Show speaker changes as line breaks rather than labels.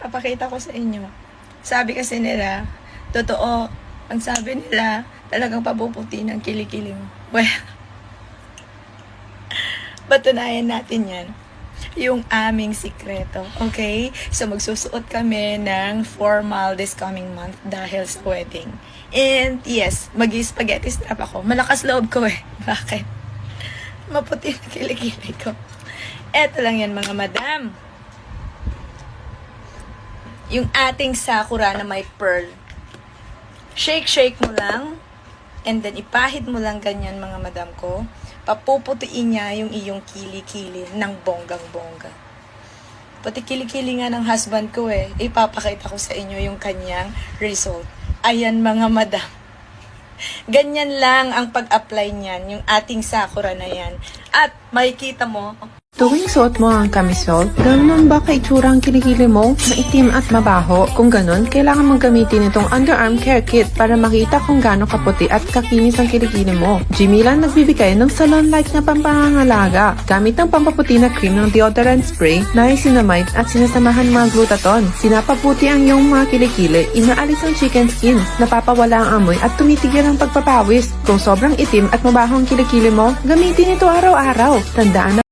Papakita ko sa inyo. Sabi kasi nila, totoo, ang sabi nila, talagang papuputi ng kilikili mo. Well, patunayan natin yan. Yung aming sikreto. Okay? So, magsusuot kami ng formal this coming month dahil sa wedding. And, yes, mag-spaghetti strap ako. Malakas loob ko eh. Bakit? Maputi na kilikili ko. Eto lang yan, mga madam. Yung ating sakura na may pearl. Shake mo lang. And then, ipahid mo lang ganyan, mga madam ko. Papuputiin niya yung iyong kilikili ng bonggang-bongga. Pati kilikili nga ng husband ko eh. Ipapakita ko sa inyo yung kanyang result. Ayan, mga madam. Ganyan lang ang pag-apply niyan, yung ating sakura na yan. At makikita mo,
Tuwing suot mo ang kamisol, ganun ba kaitsura ang kilikili mo? Maitim at mabaho? Kung ganun, kailangan mong gamitin itong underarm care kit para makita kung gaano kaputi at kakinis ang kilikili mo. Jimmy lang nagbibigay ng salon-like na pampangangalaga gamit ng pampaputi na cream ng deodorant spray na isinamide at sinasamahan ng mga glutathione. Sinapaputi ang iyong mga kilikili, inaalis ang chicken skin, napapawala ang amoy at tumitigil ang pagpapawis. Kung sobrang itim at mabaho ang kilikili mo, gamitin ito araw-araw. Tandaan na